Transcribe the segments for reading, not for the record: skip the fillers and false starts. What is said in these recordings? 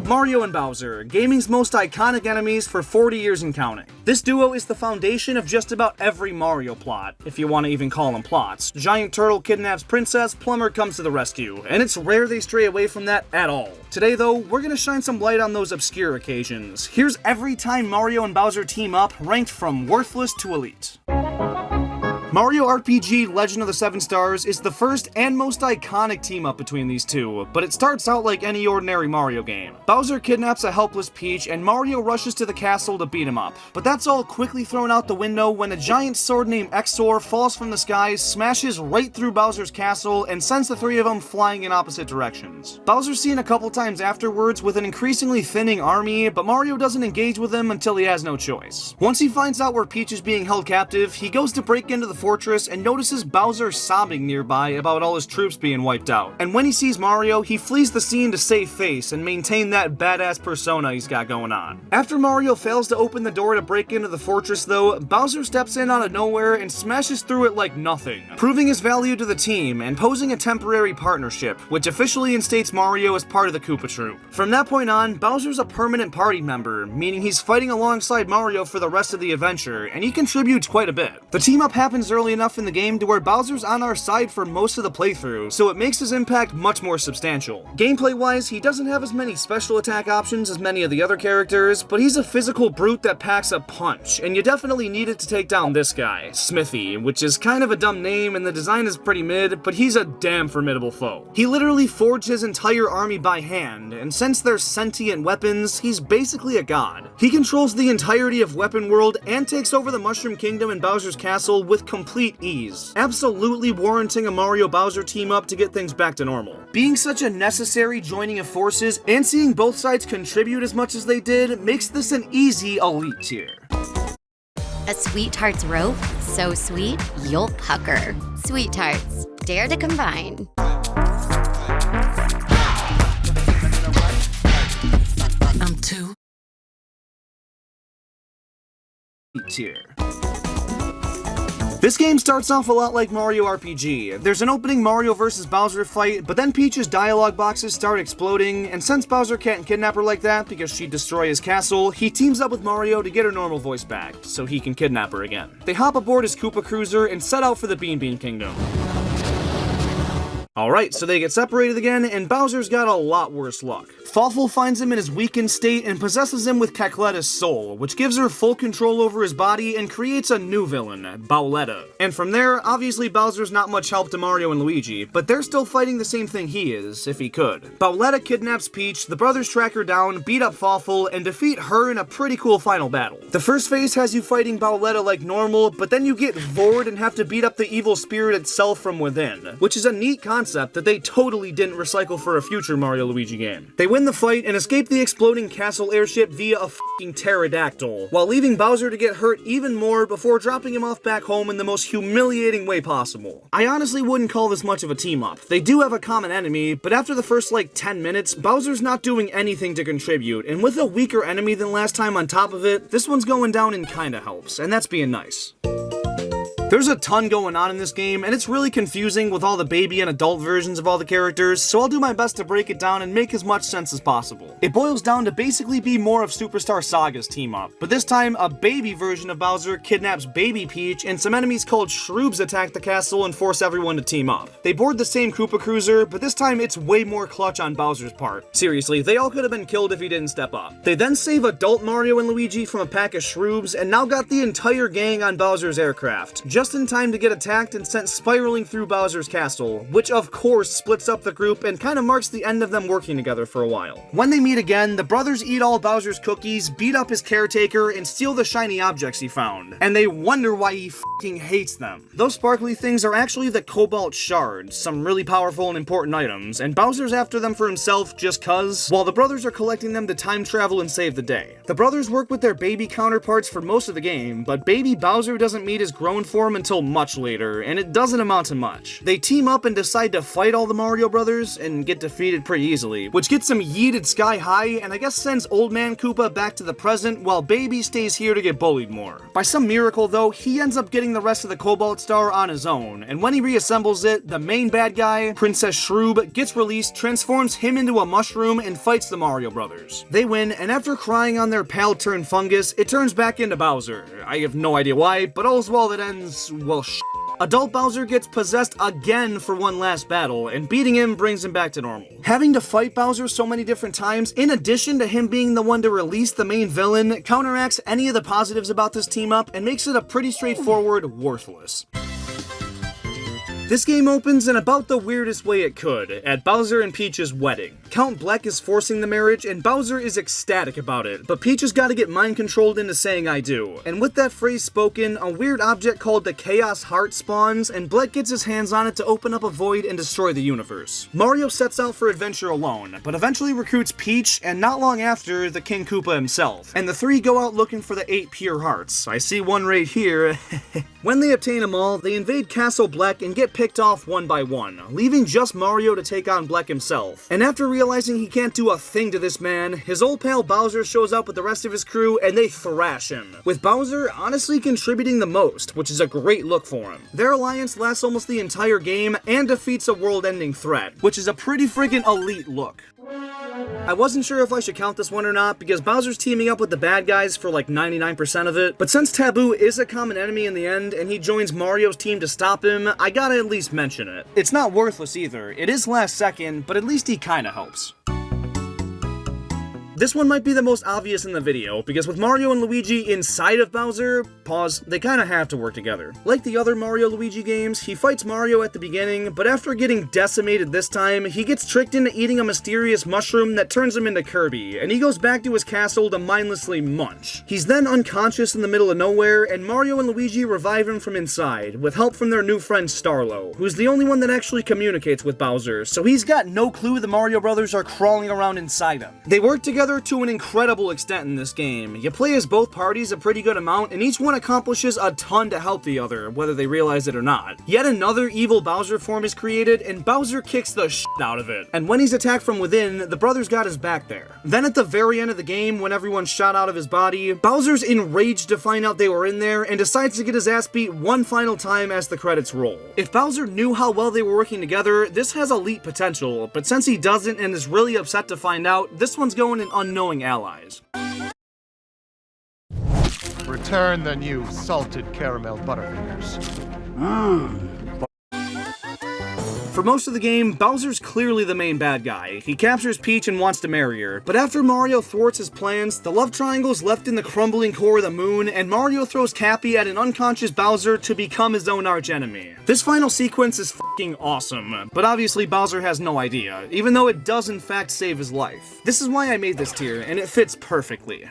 Mario and Bowser, gaming's most iconic enemies for 40 years and counting. This duo is the foundation of just about every Mario plot, if you want to even call them plots. Giant Turtle kidnaps Princess, Plumber comes to the rescue, and it's rare they stray away from that at all. Today though, we're gonna shine some light on those obscure occasions. Here's every time Mario and Bowser team up, ranked from worthless to elite. Mario RPG Legend of the Seven Stars is the first and most iconic team-up between these two, but it starts out like any ordinary Mario game. Bowser kidnaps a helpless Peach, and Mario rushes to the castle to beat him up. But that's all quickly thrown out the window when a giant sword named Exor falls from the skies, smashes right through Bowser's castle, and sends the three of them flying in opposite directions. Bowser's seen a couple times afterwards with an increasingly thinning army, but Mario doesn't engage with him until he has no choice. Once he finds out where Peach is being held captive, he goes to break into the fortress and notices Bowser sobbing nearby about all his troops being wiped out. And when he sees Mario, he flees the scene to save face and maintain that badass persona he's got going on. After Mario fails to open the door to break into the fortress though, Bowser steps in out of nowhere and smashes through it like nothing, proving his value to the team and posing a temporary partnership, which officially instates Mario as part of the Koopa Troop. From that point on, Bowser's a permanent party member, meaning he's fighting alongside Mario for the rest of the adventure, and he contributes quite a bit. The team up happens early enough in the game to where Bowser's on our side for most of the playthrough, so it makes his impact much more substantial. Gameplay-wise, he doesn't have as many special attack options as many of the other characters, but he's a physical brute that packs a punch, and you definitely need it to take down this guy, Smithy, which is kind of a dumb name and the design is pretty mid, but he's a damn formidable foe. He literally forged his entire army by hand, and since they're sentient weapons, he's basically a god. He controls the entirety of Weapon World and takes over the Mushroom Kingdom and Bowser's Castle with complete ease, absolutely warranting a Mario Bowser team up to get things back to normal. Being such a necessary joining of forces and seeing both sides contribute as much as they did makes this an easy elite tier. A sweet tart's rope, so sweet, you'll pucker. Sweet tarts, dare to combine. I'm too. Tier. This game starts off a lot like Mario RPG. There's an opening Mario vs. Bowser fight, but then Peach's dialogue boxes start exploding, and since Bowser can't kidnap her like that because she'd destroy his castle, he teams up with Mario to get her normal voice back, so he can kidnap her again. They hop aboard his Koopa Cruiser and set out for the Bean Bean Kingdom. Alright, so they get separated again, and Bowser's got a lot worse luck. Fawful finds him in his weakened state and possesses him with Cackleta's soul, which gives her full control over his body and creates a new villain, Bowletta. And from there, obviously Bowser's not much help to Mario and Luigi, but they're still fighting the same thing he is, if he could. Bowletta kidnaps Peach, the brothers track her down, beat up Fawful, and defeat her in a pretty cool final battle. The first phase has you fighting Bowletta like normal, but then you get Vored and have to beat up the evil spirit itself from within, which is a neat concept that they totally didn't recycle for a future Mario Luigi game. They win the fight and escape the exploding castle airship via a fucking pterodactyl, while leaving Bowser to get hurt even more before dropping him off back home in the most humiliating way possible. I honestly wouldn't call this much of a team up. They do have a common enemy, but after the first like 10 minutes, Bowser's not doing anything to contribute, and with a weaker enemy than last time on top of it, this one's going down and kinda helps, and that's being nice. There's a ton going on in this game, and it's really confusing with all the baby and adult versions of all the characters, so I'll do my best to break it down and make as much sense as possible. It boils down to basically be more of Superstar Saga's team-up, but this time, a baby version of Bowser kidnaps Baby Peach, and some enemies called Shroobs attack the castle and force everyone to team up. They board the same Koopa Cruiser, but this time it's way more clutch on Bowser's part. Seriously, they all could have been killed if he didn't step up. They then save adult Mario and Luigi from a pack of Shroobs, and now got the entire gang on Bowser's aircraft, just in time to get attacked and sent spiraling through Bowser's castle, which of course splits up the group and kind of marks the end of them working together for a while. When they meet again, the brothers eat all Bowser's cookies, beat up his caretaker, and steal the shiny objects he found, and they wonder why he fucking hates them. Those sparkly things are actually the Cobalt Shards, some really powerful and important items, and Bowser's after them for himself just cuz, while the brothers are collecting them to time travel and save the day. The brothers work with their baby counterparts for most of the game, but baby Bowser doesn't meet his grown form form until much later, and it doesn't amount to much. They team up and decide to fight all the Mario brothers, and get defeated pretty easily, which gets them yeeted sky high, and I guess sends Old Man Koopa back to the present, while Baby stays here to get bullied more. By some miracle though, he ends up getting the rest of the Cobalt Star on his own, and when he reassembles it, the main bad guy, Princess Shroob, gets released, transforms him into a mushroom, and fights the Mario brothers. They win, and after crying on their pal turned fungus, it turns back into Bowser. I have no idea why, but all's well that ends, well, Adult Bowser gets possessed again for one last battle, and beating him brings him back to normal. Having to fight Bowser so many different times, in addition to him being the one to release the main villain, counteracts any of the positives about this team up and makes it a pretty straightforward worthless. This game opens in about the weirdest way it could, at Bowser and Peach's wedding. Count Bleck is forcing the marriage, and Bowser is ecstatic about it, but Peach has got to get mind-controlled into saying I do. And with that phrase spoken, a weird object called the Chaos Heart spawns, and Bleck gets his hands on it to open up a void and destroy the universe. Mario sets out for adventure alone, but eventually recruits Peach, and not long after, the King Koopa himself. And the three go out looking for the 8 pure hearts. I see one right here. When they obtain them all, they invade Castle Bleck and get picked off one by one, leaving just Mario to take on Bleck himself. And after realizing he can't do a thing to this man, his old pal Bowser shows up with the rest of his crew and they thrash him, with Bowser honestly contributing the most, which is a great look for him. Their alliance lasts almost the entire game and defeats a world-ending threat, which is a pretty friggin' elite look. I wasn't sure if I should count this one or not, because Bowser's teaming up with the bad guys for like 99% of it, but since Taboo is a common enemy in the end, and he joins Mario's team to stop him, I gotta at least mention it. It's not worthless either, it is last second, but at least he kinda helps. This one might be the most obvious in the video, because with Mario and Luigi inside of Bowser, they kinda have to work together. Like the other Mario Luigi games, he fights Mario at the beginning, but after getting decimated this time, he gets tricked into eating a mysterious mushroom that turns him into Kirby, and he goes back to his castle to mindlessly munch. He's then unconscious in the middle of nowhere, and Mario and Luigi revive him from inside, with help from their new friend Starlo, who's the only one that actually communicates with Bowser, so he's got no clue the Mario brothers are crawling around inside him. They work together to an incredible extent in this game. You play as both parties a pretty good amount, and each one accomplishes a ton to help the other, whether they realize it or not. Yet another evil Bowser form is created, and Bowser kicks the shit out of it. And when he's attacked from within, the brothers got his back there. Then at the very end of the game, when everyone's shot out of his body, Bowser's enraged to find out they were in there, and decides to get his ass beat one final time as the credits roll. If Bowser knew how well they were working together, this has elite potential, but since he doesn't and is really upset to find out, this one's going in unknowing allies. Return the new salted caramel butterfingers. For most of the game, Bowser's clearly the main bad guy. He captures Peach and wants to marry her, but after Mario thwarts his plans, the love triangle is left in the crumbling core of the moon, and Mario throws Cappy at an unconscious Bowser to become his own archenemy. This final sequence is f***ing awesome, but obviously Bowser has no idea, even though it does in fact save his life. This is why I made this tier, and it fits perfectly.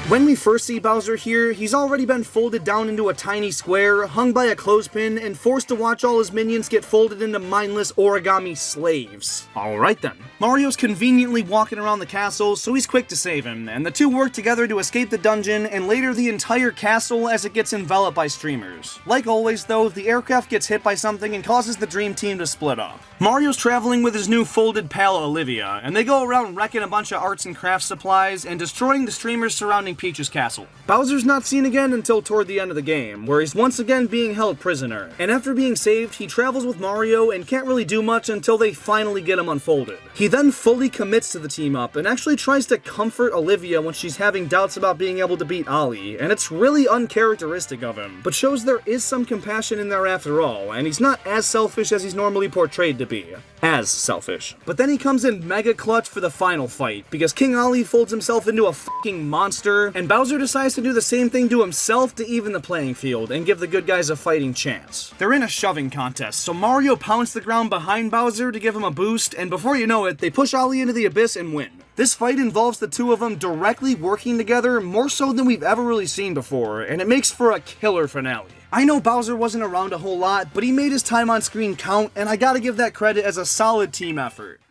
When we first see Bowser here, he's already been folded down into a tiny square, hung by a clothespin, and forced to watch all his minions get folded into mindless origami slaves. Alright then. Mario's conveniently walking around the castle, so he's quick to save him, and the two work together to escape the dungeon, and later the entire castle as it gets enveloped by streamers. Like always though, the aircraft gets hit by something and causes the dream team to split up. Mario's traveling with his new folded pal Olivia, and they go around wrecking a bunch of arts and crafts supplies, and destroying the streamers surrounding Peach's castle. Bowser's not seen again until toward the end of the game, where he's once again being held prisoner, and after being saved, he travels with Mario and can't really do much until they finally get him unfolded. He then fully commits to the team up, and actually tries to comfort Olivia when she's having doubts about being able to beat Ollie, and it's really uncharacteristic of him, but shows there is some compassion in there after all, and he's not as selfish as he's normally portrayed to be. As selfish. But then he comes in mega clutch for the final fight, because King Ollie folds himself into a fucking monster, and Bowser decides to do the same thing to himself to even the playing field, and give the good guys a fighting chance. They're in a shoving contest, so Mario pounds the ground behind Bowser to give him a boost, and before you know it, they push Ollie into the abyss and win. This fight involves the two of them directly working together, more so than we've ever really seen before, and it makes for a killer finale. I know Bowser wasn't around a whole lot, but he made his time on screen count, and I gotta give that credit as a solid team effort.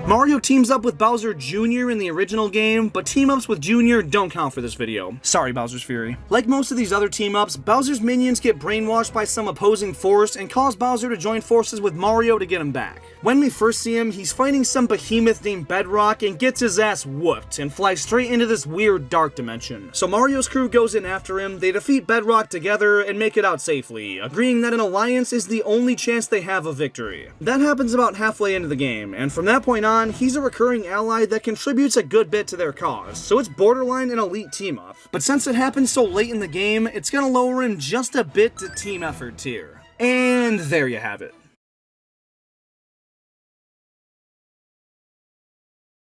Mario teams up with Bowser Jr. in the original game, but team-ups with Jr. don't count for this video. Sorry, Bowser's Fury. Like most of these other team-ups, Bowser's minions get brainwashed by some opposing force and cause Bowser to join forces with Mario to get him back. When we first see him, he's fighting some behemoth named Bedrock and gets his ass whooped and flies straight into this weird dark dimension. So Mario's crew goes in after him, they defeat Bedrock together and make it out safely, agreeing that an alliance is the only chance they have of victory. That happens about halfway into the game, and from that point on, he's a recurring ally that contributes a good bit to their cause, so it's borderline an elite team-up. But since it happens so late in the game, it's gonna lower him just a bit to team effort tier. And there you have it.